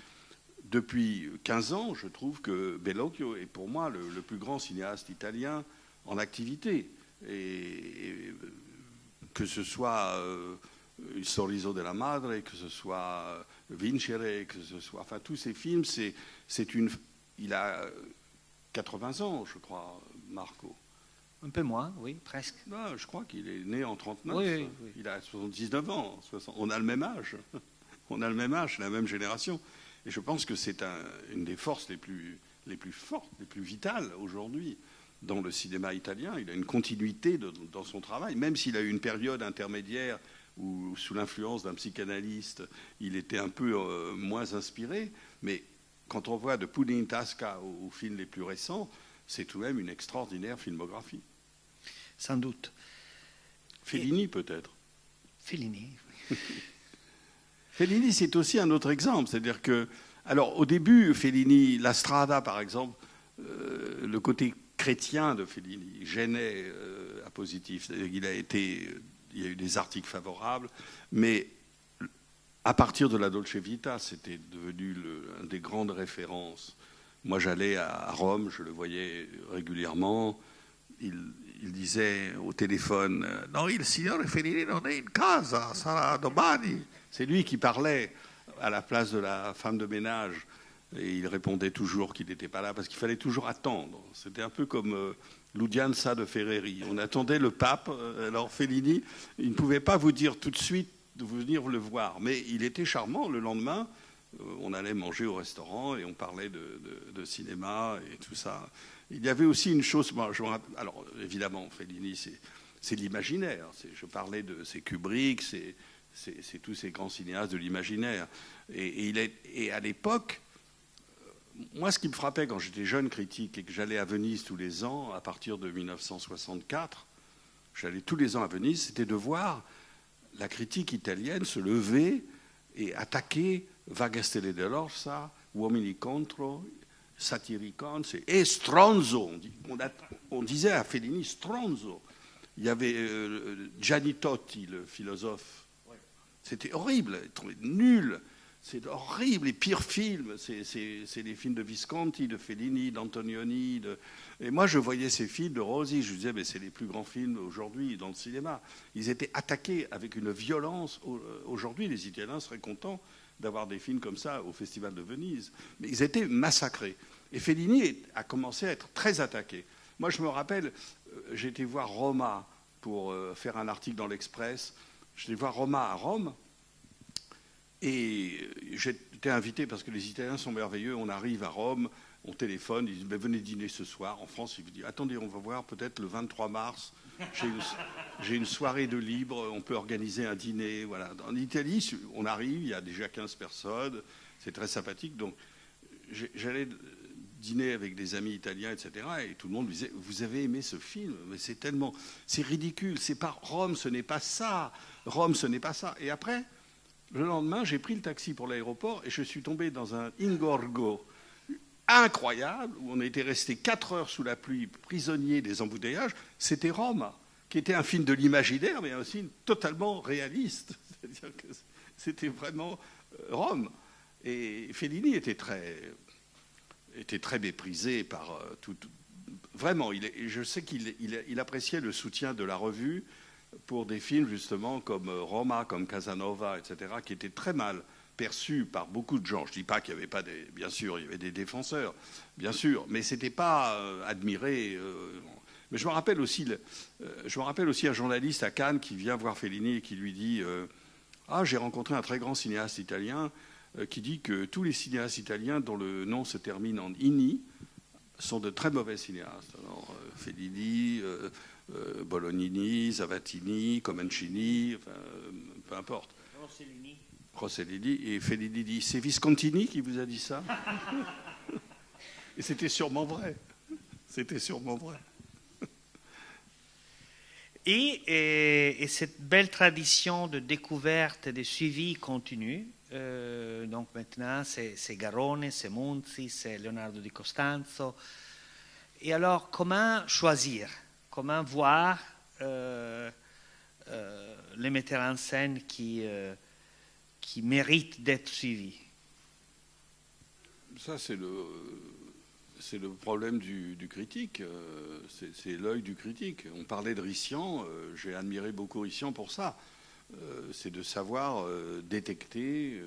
depuis 15 ans, je trouve que Bellocchio est pour moi le plus grand cinéaste italien en activité. Et que ce soit Il sorriso della madre, que ce soit Vincere, que ce soit... Enfin, tous ces films, il a 80 ans, je crois, Marco. Un peu moins, oui, presque. Non, je crois qu'il est né en 39. Oui. Il a 79 ans. On a le même âge. On a le même âge, la même génération. Et je pense que c'est une des forces les plus fortes, les plus vitales aujourd'hui dans le cinéma italien. Il a une continuité dans son travail, même s'il a eu une période intermédiaire où, sous l'influence d'un psychanalyste, il était un peu moins inspiré. Mais quand on voit de Pugni in Tasca aux films les plus récents, c'est tout de même une extraordinaire filmographie. Sans doute. Fellini, peut-être. Fellini. Fellini, c'est aussi un autre exemple. C'est-à-dire que, alors, au début, Fellini, La Strada, par exemple, le côté chrétien de Fellini gênait à Positif. Il y a eu des articles favorables, mais à partir de la Dolce Vita, c'était devenu une des grandes références. Moi, j'allais à Rome, je le voyais régulièrement. Il disait au téléphone « Non, il signore Fellini non è in casa, sarà domani ». C'est lui qui parlait à la place de la femme de ménage. Et il répondait toujours qu'il n'était pas là, parce qu'il fallait toujours attendre. C'était un peu comme l'Udienza de Ferreri. On attendait le pape. Alors Fellini, il ne pouvait pas vous dire tout de suite de venir le voir. Mais il était charmant. Le lendemain, on allait manger au restaurant et on parlait de cinéma et tout ça. Il y avait aussi une chose... Alors, évidemment, Fellini, c'est l'imaginaire. Je parlais de ces Kubrick, c'est tous ces grands cinéastes de l'imaginaire. Et à l'époque... Moi, ce qui me frappait quand j'étais jeune critique et que j'allais à Venise tous les ans, à partir de 1964, j'allais tous les ans à Venise, c'était de voir la critique italienne se lever et attaquer Vagastelle dell'Orsa, Uomini contro, Satiricons et Stronzo. On disait à Fellini Stronzo. Il y avait Gianni Totti, le philosophe. C'était horrible, nul. C'est horrible, les pires films, c'est les films de Visconti, de Fellini, d'Antonioni. Et moi, je voyais ces films de Rosi, je disais, mais c'est les plus grands films aujourd'hui dans le cinéma. Ils étaient attaqués avec une violence. Aujourd'hui, les Italiens seraient contents d'avoir des films comme ça au Festival de Venise. Mais ils étaient massacrés. Et Fellini a commencé à être très attaqué. Moi, je me rappelle, j'ai été voir Roma pour faire un article dans l'Express. J'étais voir Roma à Rome. Et j'étais invité parce que les Italiens sont merveilleux. On arrive à Rome, on téléphone, ils disent ben, venez dîner ce soir. En France, ils vous disent attendez, on va voir peut-être le 23 mars. J'ai une soirée de libre, on peut organiser un dîner. Voilà. En Italie, on arrive, il y a déjà 15 personnes, c'est très sympathique. Donc j'allais dîner avec des amis italiens, etc. Et tout le monde me disait vous avez aimé ce film? Mais c'est ridicule. C'est pas Rome, ce n'est pas ça. Rome, ce n'est pas ça. Et après. Le lendemain, j'ai pris le taxi pour l'aéroport et je suis tombé dans un ingorgo incroyable où on était resté 4 heures sous la pluie, prisonnier des embouteillages. C'était Rome, qui était un film de l'imaginaire, mais un film totalement réaliste. C'est-à-dire que c'était vraiment Rome. Et Fellini était très méprisé par tout. Vraiment, je sais qu'il appréciait le soutien de la revue pour des films justement comme Roma, comme Casanova, etc., qui étaient très mal perçus par beaucoup de gens. Je ne dis pas qu'il n'y avait pas des... Bien sûr, il y avait des défenseurs, bien sûr, mais ce n'était pas admiré. Mais je me rappelle aussi un journaliste à Cannes qui vient voir Fellini et qui lui dit ah, j'ai rencontré un très grand cinéaste italien qui dit que tous les cinéastes italiens dont le nom se termine en ini sont de très mauvais cinéastes. Alors, Fellini... Bolognini, Savatini, Comencini, enfin, peu importe. Rossellini. Et Fellini dit c'est Viscontini qui vous a dit ça? Et c'était sûrement vrai. C'était sûrement vrai. Et cette belle tradition de découverte et de suivi continue. Donc maintenant, c'est Garrone, c'est Munzi, c'est Leonardo di Costanzo. Et alors, comment choisir? Comment voir les metteurs en scène qui méritent d'être suivis? Ça, c'est le problème du critique. C'est l'œil du critique. On parlait de Rician. J'ai admiré beaucoup Rician pour ça. C'est de savoir détecter.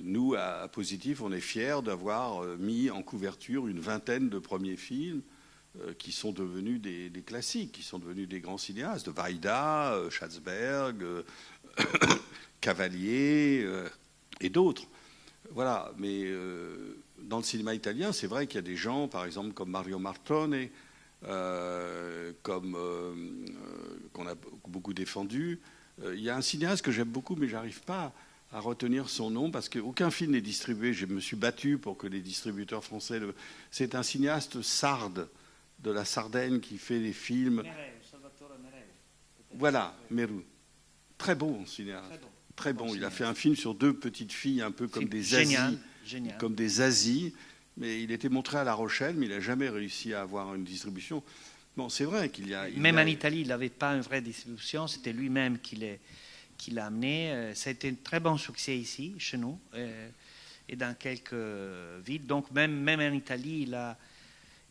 Nous, à Positif, on est fiers d'avoir mis en couverture une vingtaine de premiers films qui sont devenus des classiques, qui sont devenus des grands cinéastes, Wajda, Schatzberg, Cavalier et d'autres. Voilà, mais dans le cinéma italien, c'est vrai qu'il y a des gens, par exemple, comme Mario Martone, qu'on a beaucoup défendu. Il y a un cinéaste que j'aime beaucoup, mais j'arrive pas à retenir son nom, parce qu'aucun film n'est distribué. Je me suis battu pour que les distributeurs français... C'est un cinéaste sarde, de la Sardaigne, qui fait des films... Voilà, Meru. Très bon cinéaste. Très bon. Il a fait un film sur 2 petites filles, un peu comme des Asies. Comme des Asies. Mais il était montré à La Rochelle, mais il n'a jamais réussi à avoir une distribution. Bon, c'est vrai qu'il y a... Même en Italie, il n'avait pas une vraie distribution. C'était lui-même qui l'a amené. Ça a été un très bon succès ici, chez nous, et dans quelques villes. Donc même en Italie,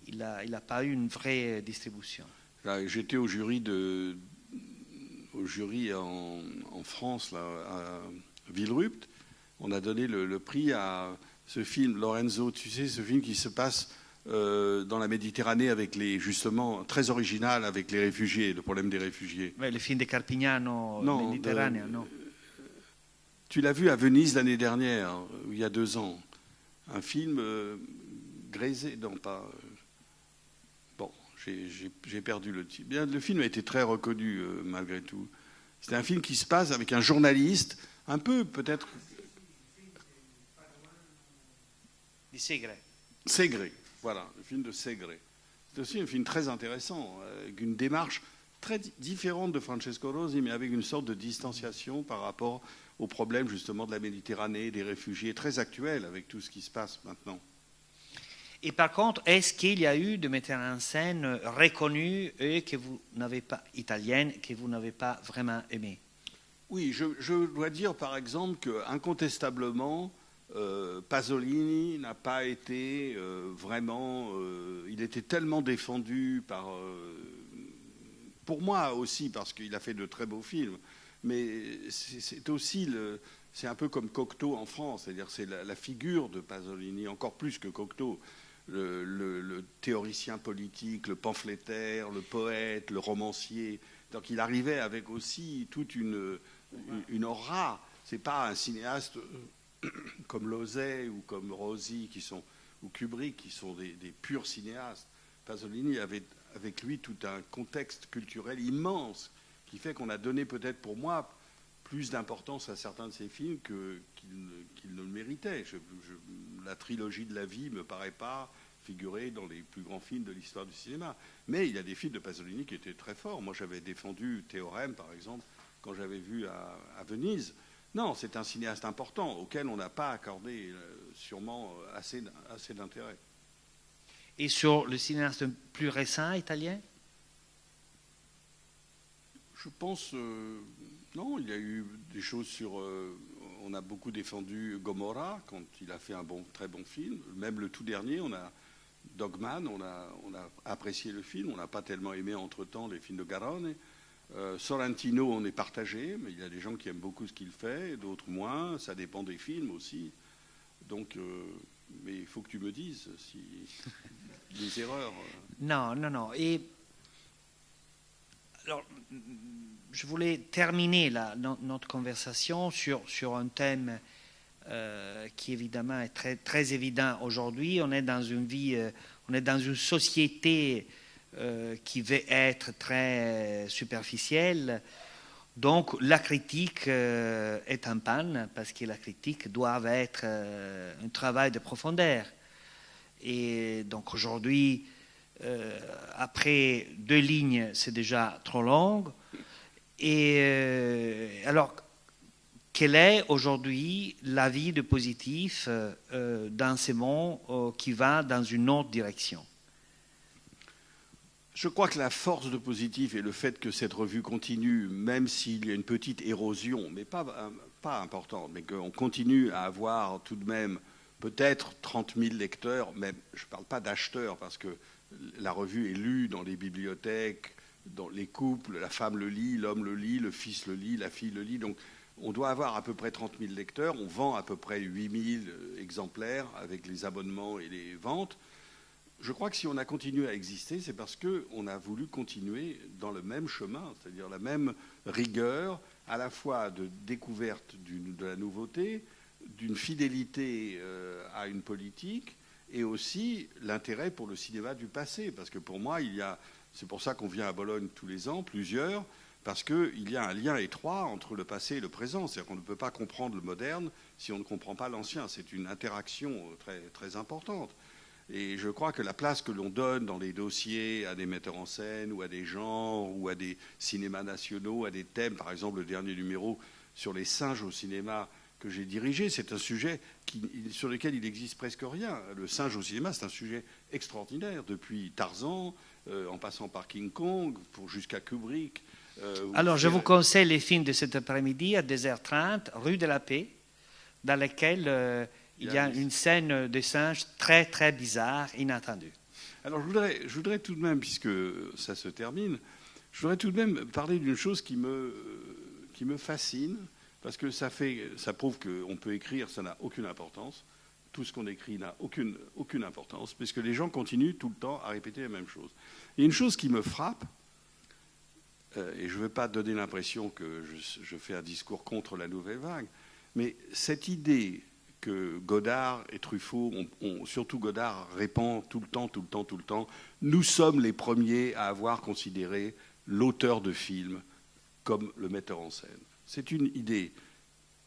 il n'a pas eu une vraie distribution. J'étais au jury en France, là, à Villerupt. On a donné le prix à ce film, Lorenzo, tu sais, ce film qui se passe dans la Méditerranée avec justement, très original avec les réfugiés, le problème des réfugiés. Ouais, le film de Carpignano, Méditerranée, non? Tu l'as vu à Venise l'année dernière, il y a 2 ans. Un film Grésé, non pas... Bon, j'ai perdu le titre. Bien, le film a été très reconnu malgré tout. C'est un film qui se passe avec un journaliste, un peu peut-être... Di Segre. Segre, voilà, le film de Segre. C'est aussi un film très intéressant, avec une démarche très différente de Francesco Rosi, mais avec une sorte de distanciation par rapport aux problèmes justement de la Méditerranée, des réfugiés, très actuel avec tout ce qui se passe maintenant. Et par contre, est-ce qu'il y a eu des metteurs en scène reconnus et que vous n'avez pas, italiennes, que vous n'avez pas vraiment aimé? Oui, je dois dire par exemple qu'incontestablement, Pasolini n'a pas été vraiment... il était tellement défendu par... pour moi aussi, parce qu'il a fait de très beaux films, mais c'est aussi... c'est un peu comme Cocteau en France, c'est-à-dire c'est la figure de Pasolini, encore plus que Cocteau. le théoricien politique, le pamphlétaire, le poète, le romancier. Donc il arrivait avec aussi toute une aura. C'est pas un cinéaste comme Losey ou comme Rossi ou Kubrick qui sont des purs cinéastes. Pasolini avait avec lui tout un contexte culturel immense qui fait qu'on a donné peut-être pour moi plus d'importance à certains de ses films qu'il ne le méritait. La trilogie de la vie ne me paraît pas figurer dans les plus grands films de l'histoire du cinéma. Mais il y a des films de Pasolini qui étaient très forts. Moi, j'avais défendu Théorème, par exemple, quand j'avais vu à Venise. Non, c'est un cinéaste important auquel on n'a pas accordé sûrement assez d'intérêt. Et sur le cinéaste plus récent italien? Je pense, non, il y a eu des choses sur... on a beaucoup défendu Gomorrah quand il a fait un très bon film. Même le tout dernier, Dogman, on a apprécié le film. On n'a pas tellement aimé entre-temps les films de Garrone. Sorrentino, on est partagé, mais il y a des gens qui aiment beaucoup ce qu'il fait, d'autres moins. Ça dépend des films aussi. Donc, mais il faut que tu me dises si des erreurs. Non. Et alors, je voulais terminer notre conversation sur un thème qui évidemment est très, très évident aujourd'hui. On est dans une vie, on est dans une société qui veut être très superficielle. Donc la critique est en panne parce que la critique doit être un travail de profondeur. Et donc aujourd'hui, après 2 lignes, c'est déjà trop long. Et alors, quel est aujourd'hui l'avis de Positif dans ces mots qui va dans une autre direction? Je crois que la force de Positif et le fait que cette revue continue, même s'il y a une petite érosion, mais pas importante, mais qu'on continue à avoir tout de même peut-être 30 000 lecteurs, mais je ne parle pas d'acheteurs, parce que la revue est lue dans les bibliothèques, dans les couples, la femme le lit, l'homme le lit, le fils le lit, la fille le lit. Donc on doit avoir à peu près 30 000 lecteurs, on vend à peu près 8 000 exemplaires avec les abonnements et les ventes. Je crois que si on a continué à exister, c'est parce qu'on a voulu continuer dans le même chemin, c'est-à-dire la même rigueur, à la fois de découverte de la nouveauté, d'une fidélité à une politique, et aussi l'intérêt pour le cinéma du passé. Parce que pour moi, c'est pour ça qu'on vient à Bologne tous les ans, plusieurs, parce qu'il y a un lien étroit entre le passé et le présent. C'est-à-dire qu'on ne peut pas comprendre le moderne si on ne comprend pas l'ancien. C'est une interaction très, très importante. Et je crois que la place que l'on donne dans les dossiers à des metteurs en scène ou à des genres ou à des cinémas nationaux, à des thèmes, par exemple le dernier numéro sur les singes au cinéma que j'ai dirigé, c'est un sujet sur lequel il n'existe presque rien. Le singe au cinéma, c'est un sujet extraordinaire, depuis Tarzan, en passant par King Kong, jusqu'à Kubrick. Alors je vous conseille les films de cet après-midi à 2h30, rue de la Paix, dans lesquels... il y a une scène de singe très, très bizarre, inattendue. Alors, je voudrais tout de même, puisque ça se termine, je voudrais tout de même parler d'une chose qui me fascine, parce que ça prouve qu'on peut écrire, ça n'a aucune importance. Tout ce qu'on écrit n'a aucune importance, puisque les gens continuent tout le temps à répéter la même chose. Et une chose qui me frappe, et je ne veux pas donner l'impression que je fais un discours contre la nouvelle vague, mais cette idée que Godard et Truffaut, surtout Godard, répand tout le temps, nous sommes les premiers à avoir considéré l'auteur de film comme le metteur en scène. C'est une idée,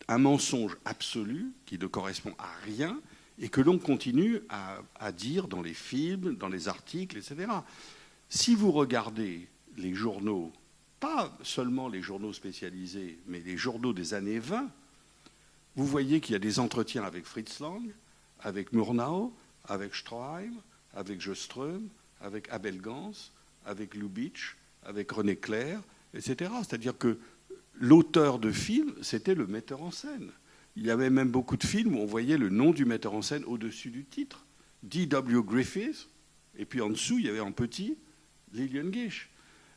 un mensonge absolu qui ne correspond à rien et que l'on continue à dire dans les films, dans les articles, etc. Si vous regardez les journaux, pas seulement les journaux spécialisés, mais les journaux des années 20, vous voyez qu'il y a des entretiens avec Fritz Lang, avec Murnau, avec Stroheim, avec Sjöström, avec Abel Gans, avec Lubitsch, avec René Clair, etc. C'est-à-dire que l'auteur de film, c'était le metteur en scène. Il y avait même beaucoup de films où on voyait le nom du metteur en scène au-dessus du titre. D.W. Griffith, et puis en dessous, il y avait en petit Lillian Gish.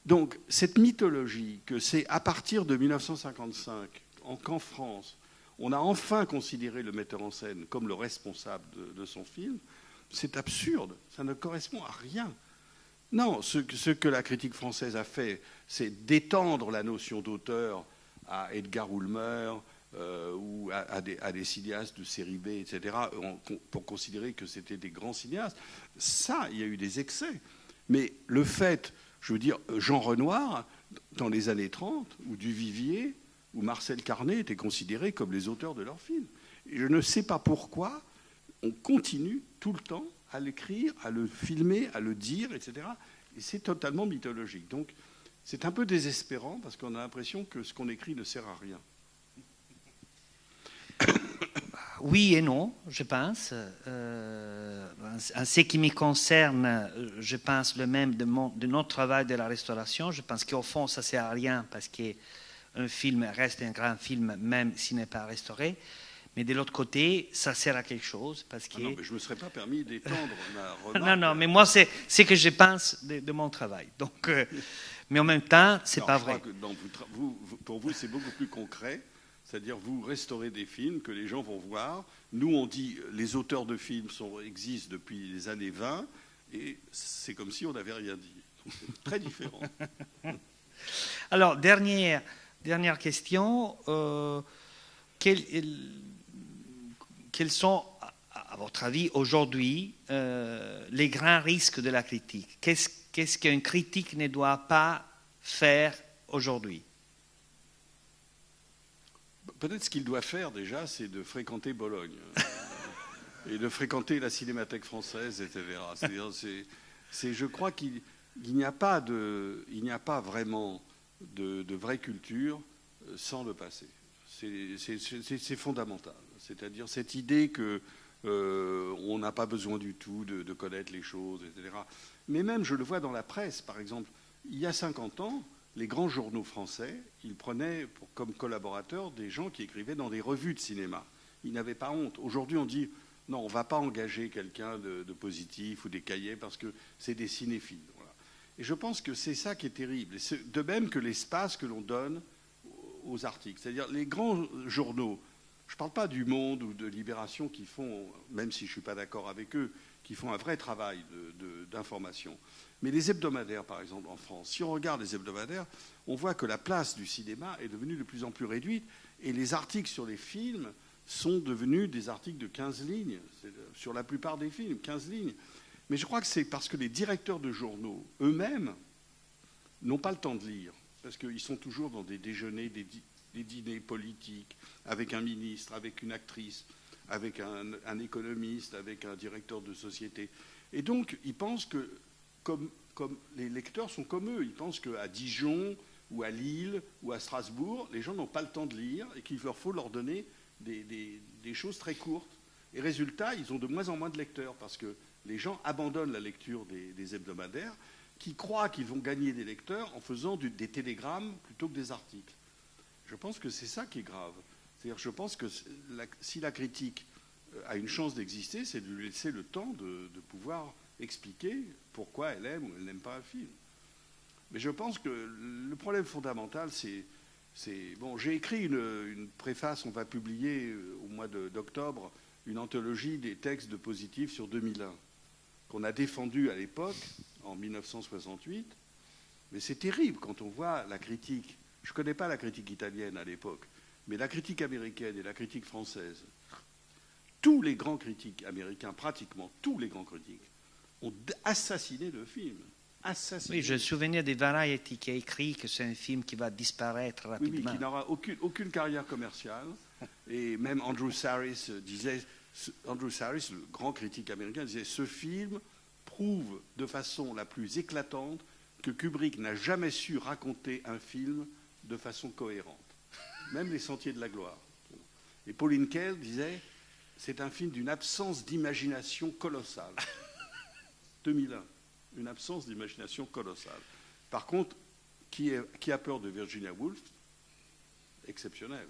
Donc cette mythologie que c'est à partir de 1955 qu'en France, on a enfin considéré le metteur en scène comme le responsable de son film, c'est absurde, ça ne correspond à rien. Non, ce que la critique française a fait, c'est d'étendre la notion d'auteur à Edgar Ulmer ou à des cinéastes de série B, etc., pour considérer que c'était des grands cinéastes. Ça, il y a eu des excès. Mais le fait, je veux dire, Jean Renoir, dans les années 30, ou Duvivier, ou Marcel Carné étaient considérés comme les auteurs de leurs films. Et je ne sais pas pourquoi on continue tout le temps à l'écrire, à le filmer, à le dire, etc. Et c'est totalement mythologique. Donc, c'est un peu désespérant parce qu'on a l'impression que ce qu'on écrit ne sert à rien. Oui et non, je pense. En ce qui me concerne, je pense le même de notre travail de la restauration. Je pense qu'au fond, ça ne sert à rien parce qu'un film reste un grand film même s'il n'est pas restauré. Mais de l'autre côté, ça sert à quelque chose. Parce que... non, mais je ne me serais pas permis d'étendre ma remarque. Non, mais moi, c'est ce que je pense de mon travail. Donc, mais en même temps, ce n'est pas vrai. Pour vous, c'est beaucoup plus concret. C'est-à-dire, vous restaurez des films que les gens vont voir. Nous, on dit, les auteurs de films existent depuis les années 20, et c'est comme si on n'avait rien dit. Donc, c'est très différent. Alors, dernière question. Quels sont, à votre avis, aujourd'hui, les grands risques de la critique? Qu'est-ce qu'un critique ne doit pas faire aujourd'hui? Peut-être ce qu'il doit faire déjà, c'est de fréquenter Bologne et de fréquenter la Cinémathèque française, etc. C'est-à-dire, je crois qu'il n'y a pas vraiment de vraie culture sans le passé. C'est fondamental. C'est-à-dire cette idée que on n'a pas besoin du tout de connaître les choses, etc. Mais même, je le vois dans la presse, par exemple, il y a 50 ans, les grands journaux français, ils prenaient comme collaborateurs des gens qui écrivaient dans des revues de cinéma. Ils n'avaient pas honte. Aujourd'hui, on dit, non, on ne va pas engager quelqu'un de positif ou des cahiers parce que c'est des cinéphiles. Voilà. Et je pense que c'est ça qui est terrible. De même que l'espace que l'on donne aux articles. C'est-à-dire les grands journaux, je ne parle pas du Monde ou de Libération qui font, même si je ne suis pas d'accord avec eux, qui font un vrai travail d'information. Mais les hebdomadaires, par exemple, en France, si on regarde les hebdomadaires, on voit que la place du cinéma est devenue de plus en plus réduite et les articles sur les films sont devenus des articles de 15 lignes, sur la plupart des films, 15 lignes. Mais je crois que c'est parce que les directeurs de journaux eux-mêmes n'ont pas le temps de lire, parce qu'ils sont toujours dans des déjeuners, des dîners politiques, avec un ministre, avec une actrice, avec un économiste, avec un directeur de société. Et donc, ils pensent que, comme les lecteurs sont comme eux, ils pensent qu'à Dijon ou à Lille ou à Strasbourg, les gens n'ont pas le temps de lire et qu'il faut leur donner des choses très courtes. Et résultat, ils ont de moins en moins de lecteurs parce que les gens abandonnent la lecture des hebdomadaires qui croient qu'ils vont gagner des lecteurs en faisant des télégrammes plutôt que des articles. Je pense que c'est ça qui est grave. C'est-à-dire, je pense que si la critique a une chance d'exister, c'est de lui laisser le temps de pouvoir expliquer pourquoi elle aime ou elle n'aime pas un film. Mais je pense que le problème fondamental, c'est bon, j'ai écrit une préface, on va publier au mois d'octobre une anthologie des textes de Positif sur 2001, qu'on a défendu à l'époque, en 1968. Mais c'est terrible quand on voit la critique. Je ne connais pas la critique italienne à l'époque, mais la critique américaine et la critique française, tous les grands critiques américains, pratiquement tous les grands critiques, ont assassiné le film. Oui, je me souviens de Variety qui a écrit que c'est un film qui va disparaître rapidement. Oui, qui n'aura aucune carrière commerciale. Et même Andrew Sarris disait, le grand critique américain, disait « Ce film prouve de façon la plus éclatante que Kubrick n'a jamais su raconter un film de façon cohérente. Même Les Sentiers de la Gloire. » Et Pauline Kael disait « C'est un film d'une absence d'imagination colossale. » 2001. Une absence d'imagination colossale. Par contre, qui a peur de Virginia Woolf? Exceptionnel.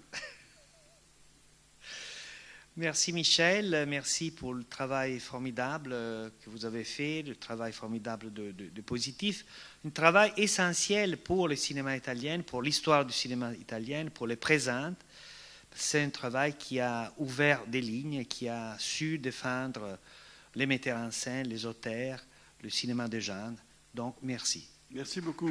Merci Michel, merci pour le travail formidable que vous avez fait, le travail formidable de Positif, un travail essentiel pour le cinéma italien, pour l'histoire du cinéma italien, pour le présent. C'est un travail qui a ouvert des lignes, qui a su défendre les metteurs en scène, les auteurs, le cinéma de genre. Donc, merci. Merci beaucoup.